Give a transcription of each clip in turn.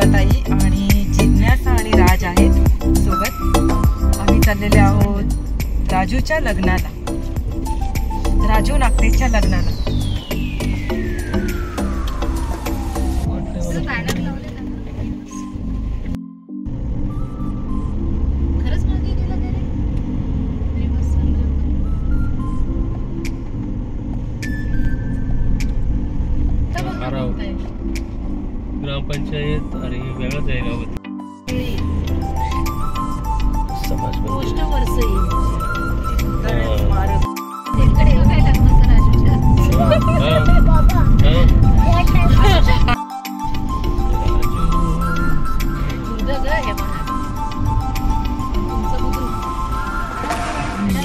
दीपाताई आणि जिज्ञासा आणि राज आहेत सोबत. आम्ही चाललेले आहोत राजूच्या लग्नाला, राजू नागतेच्या लग्नाला. ग्रामपंचायत आणि वेगळंच आहे गावात. समाज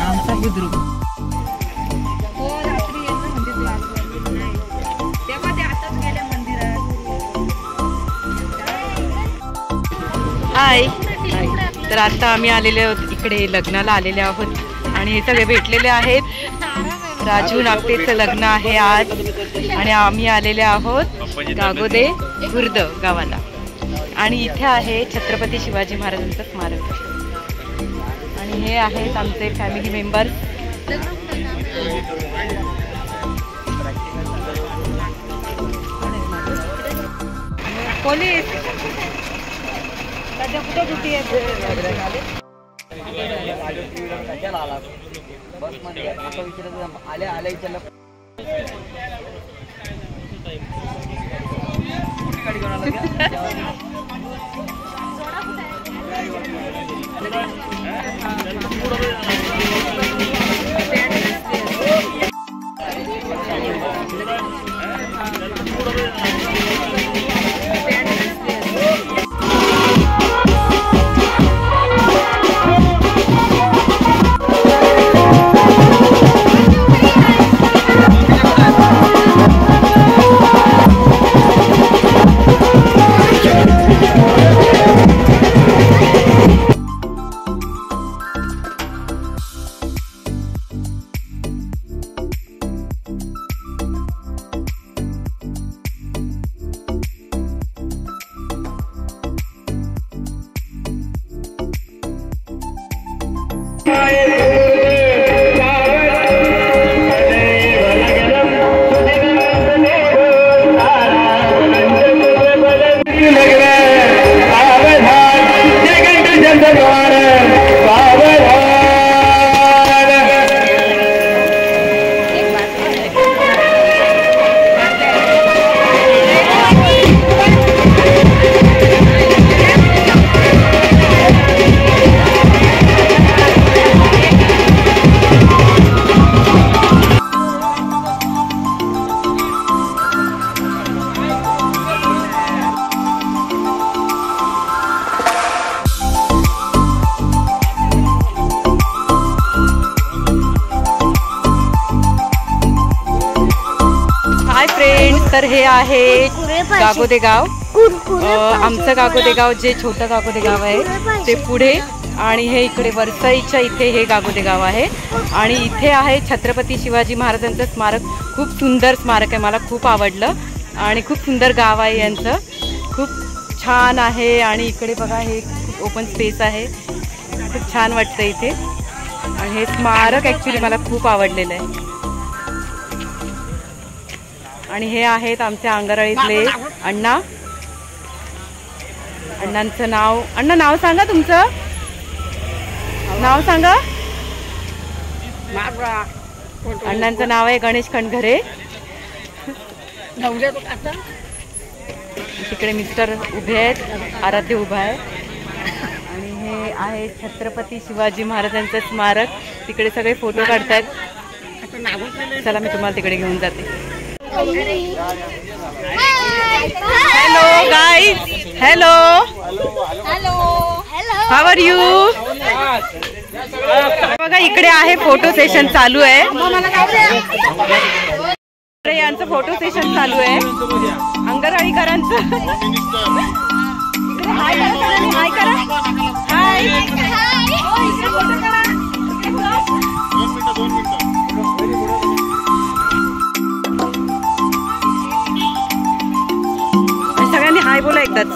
आमचा बुद्रुक हाय. तर आता आम्ही आलेले आहोत इकडे, लग्नाला आलेले आहोत आणि हे सगळे भेटलेले आहेत. राजू नागतेचं लग्न आहे आज आणि आम्ही आलेले आहोत गागोदे खुर्द गावाला. आणि इथे आहे छत्रपती शिवाजी महाराजांचं स्मारक आणि हे आहेत आमचे फॅमिली मेंबर्स. पोलीस सध्या कुठे ड्युटी आहे? आल्या आल्या विचारलं तर हे आहे गागोदे गाव. आमचं गागोदे गाव जे छोटं गागोदे गाव आहे ते पुढे आणि हे इकडे वरसाईच्या इथे हे गागोदे गाव आहे. आणि इथे आहे छत्रपती शिवाजी महाराजांचं स्मारक. खूप सुंदर स्मारक आहे, मला खूप आवडलं आणि खूप सुंदर गाव आहे यांचं, खूप छान आहे. आणि इकडे बघा हे खूप ओपन स्पेस आहे, खूप छान वाटतं इथे. आणि हे स्मारक ॲक्च्युली मला खूप आवडलेलं आहे. आणि हे आहेत आमच्या अंगराळीतले अण्णा. अण्णांचं नाव, अण्णा नाव सांगा, तुमचं नाव सांगा. अण्णांचं नाव आहे गणेश खंडघरे. तिकडे मिस्टर उभे आहेत, आराध्य उभा आहे. आणि हे आहे छत्रपती शिवाजी महाराजांचं स्मारक. तिकडे सगळे फोटो काढतात. चला मी तुम्हाला तिकडे घेऊन जाते. Hello guys, hello how are you. बघा इकडे आहे फोटो सेशन चालू आहे. यांचं फोटो सेशन चालू आहे अंगरवाडीकरांचं. हाय करा, हाय करा, हाय. सगळ्यांनी हाय बोला एकदाच.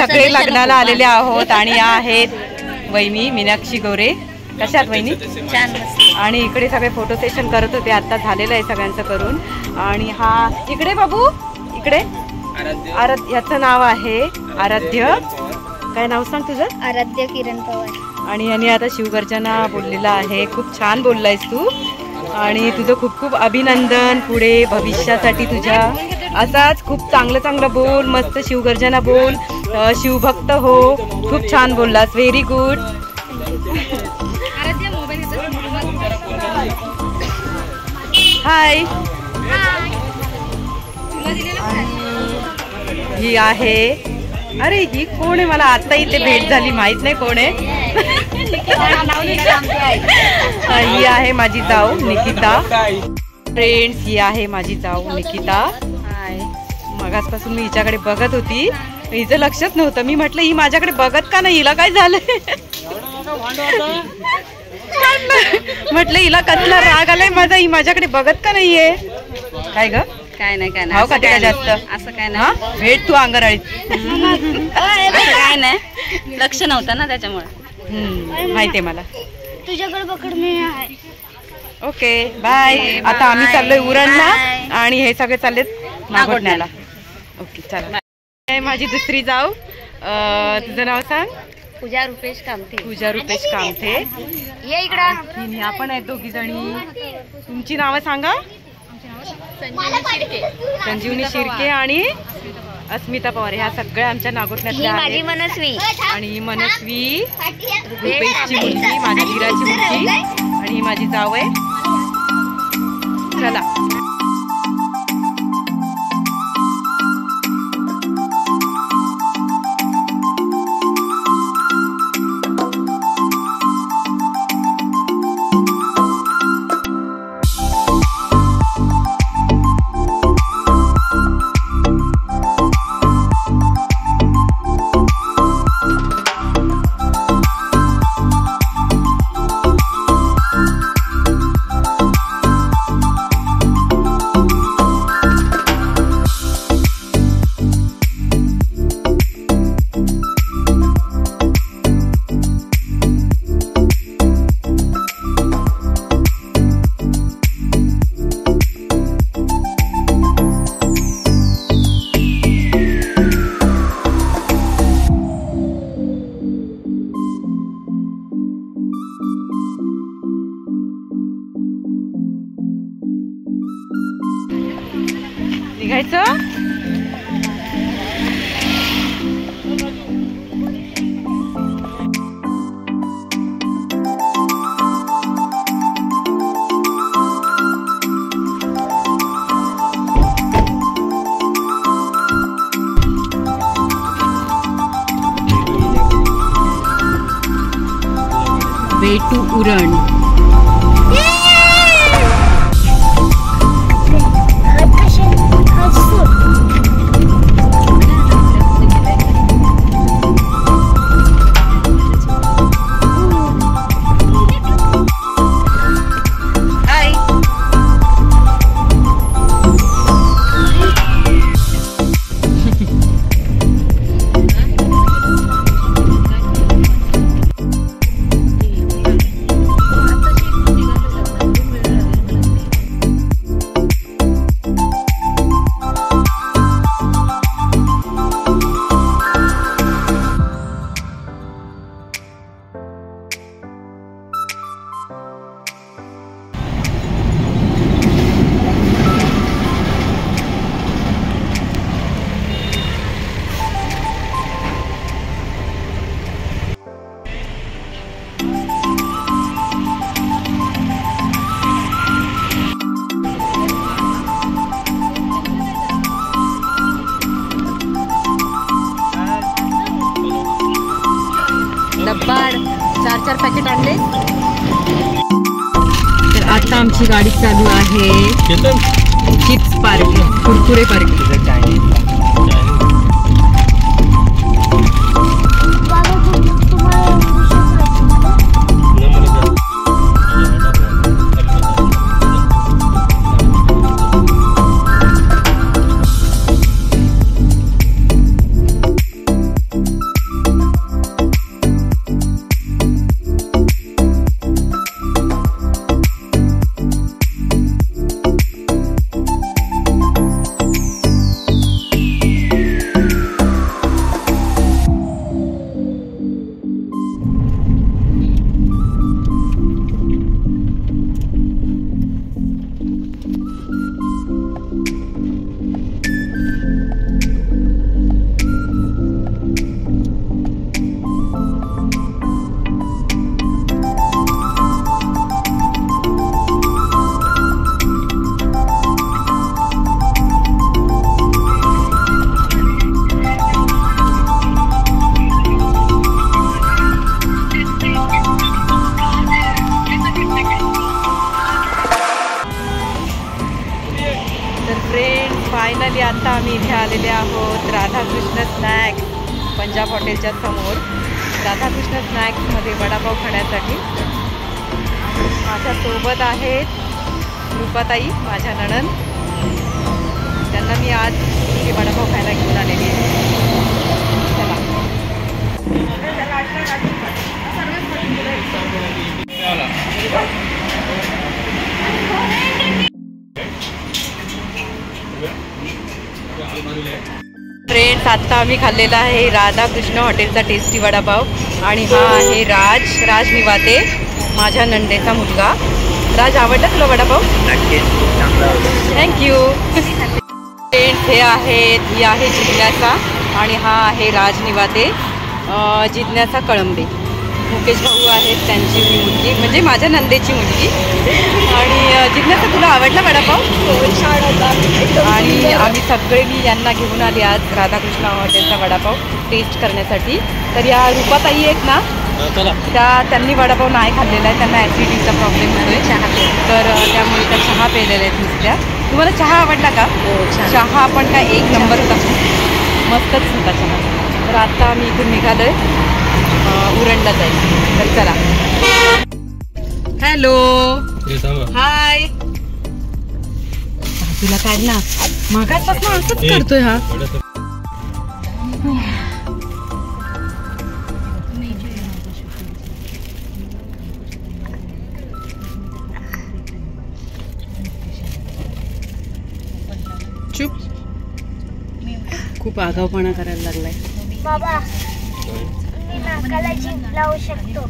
सगळे लग्नाला आलेले आहोत आणि या आहेत वहिनी मीनाक्षी गोरे. कशात वहिनी? छान. आणि इकडे सगळे फोटो सेशन करत होते, आता झालेलं आहे सगळ्यांचं करून. आणि हा इकडे बाबू इकडे आराध्य, याचं नाव आहे आराध्य. काय नाव सांग तुझं? आराध्य किरण पवार. आणि यांनी आता शिवगर्जना बोललेला आहे. खूप छान बोललायस तू आणि तुझं खूप खूप अभिनंदन पुढे भविष्यासाठी तुझ्या. असाच खूप चांगलं चांगलं बोल, मस्त शिवगर्जना बोल, शिवभक्त हो. खूप छान बोललास, व्हेरी गुड. हाय. ही आहे, अरे ही कोण आहे? मला आता इथे भेट झाली, माहित नाही कोण आहे. ही आहे माझी जाऊ निकिता. फ्रेंड्स, ही आहे माझी जाऊ निकिता. मगाचपासून मी हिच्याकडे बघत होती, हिचं लक्षच नव्हतं. मी म्हटलं ही माझ्याकडे बघत का नाही, हिला काय झालंय? म्हटलं हिला कसला राग आलाय माझा, ही माझ्याकडे बघत का नाहीये? काय ग? काय नाही काय भाव का तिला जास्त? असं काय नाही. भेट तू अंगणवाडीत. काय नाही, लक्ष नव्हतं ना त्याच्यामुळे. माहितीये मला. तुझ्याकडे पकड मी आहे. Okay bye. आता आम्ही चाललोय उरणला आणि हे सगळे चाललेत नागोठण्याला. ओके चला. माझी दुसरी जाऊ, तुझं नाव सांग? पूजा रुपेश कामथे. पूजा रुपेश कामथे. ये इकडं. आपण आहेत दोघी जणी. तुमची नावं सांगा? संजीवनी शिर्के आणि अस्मिता पवार. ह्या सगळ्या आमच्या नागोठण्यातल्या आहेत. मनस्वी. आणि ही मनस्वी रुपेशची मुलगी, माझ्या धीराची मुलगी. आणि ही माझी जाऊ आहे. चला. निघायचं. Way to Uran. डब्बा 4 पॅकेट आणले. तर आता आमची गाडी चालू आहे चिप्स पार्क, कुरकुरे पार्क. तर फ्रेंड्स फायनली आता आम्ही इथे आलेले आहोत राधाकृष्ण स्नॅक्स पंजाब हॉटेलच्या समोर. राधाकृष्ण स्नॅक्समध्ये वडापाव खाण्यासाठी माझ्यासोबत आहेत रूपाताई माझ्या नणंद. त्यांना मी आज इथे वडापाव खायला घेऊन आलेली आहे. चला. फ्रेंड्स आत्ता आम्ही खाल्लेला आहे राधाकृष्ण हॉटेलचा टेस्टी वडापाव आणि हा आहे राज निवाते माझ्या नंदेचा मुलगा. राज, आवडला तुला वडापाव? थँक्यू. फ्रेंड्स ही आहे जिज्ञासा आणि हा आहे राज निवाते जिज्ञासा कळंबे. मुकेश भाऊ आहेत त्यांची मुलगी म्हणजे माझ्या नंदेची मुलगी. आणि जिज्ञासा तुला आवडला वडापाव? आणि आम्ही सगळे मी यांना घेऊन आले आज राधाकृष्ण हॉटेलचा वडापाव टेस्ट करण्यासाठी. तर या रूपाताई आहेत ना त्यांनी वडापाव नाही खाल्लेला आहे. त्यांना ॲसिडिटीचा प्रॉब्लेम होतोय तर त्यामुळे त्या चहा प्यायलेल्या आहेत नुसत्या. तुम्हाला चहा आवडला का? चहा पण काय एक नंबर होता, मस्तच होता चहा. तर आता आम्ही इथून निघालोय उरणला जाईल. तर चला. हॅलो, हाय. तुला काय ना मागासपासून असंच करतोय हा. चुप, खूप आगाऊपणा करायला लागलाय. बाबा, मी नाकाला जीभ लावू शकतो.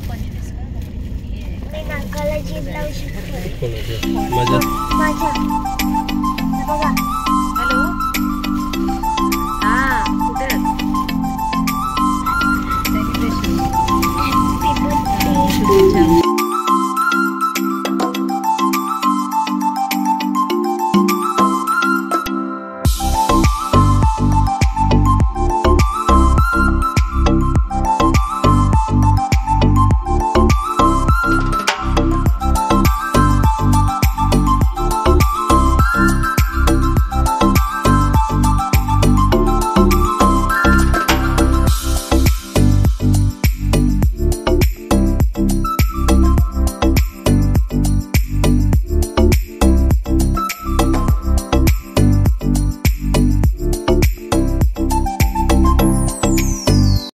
माझ्या. बघा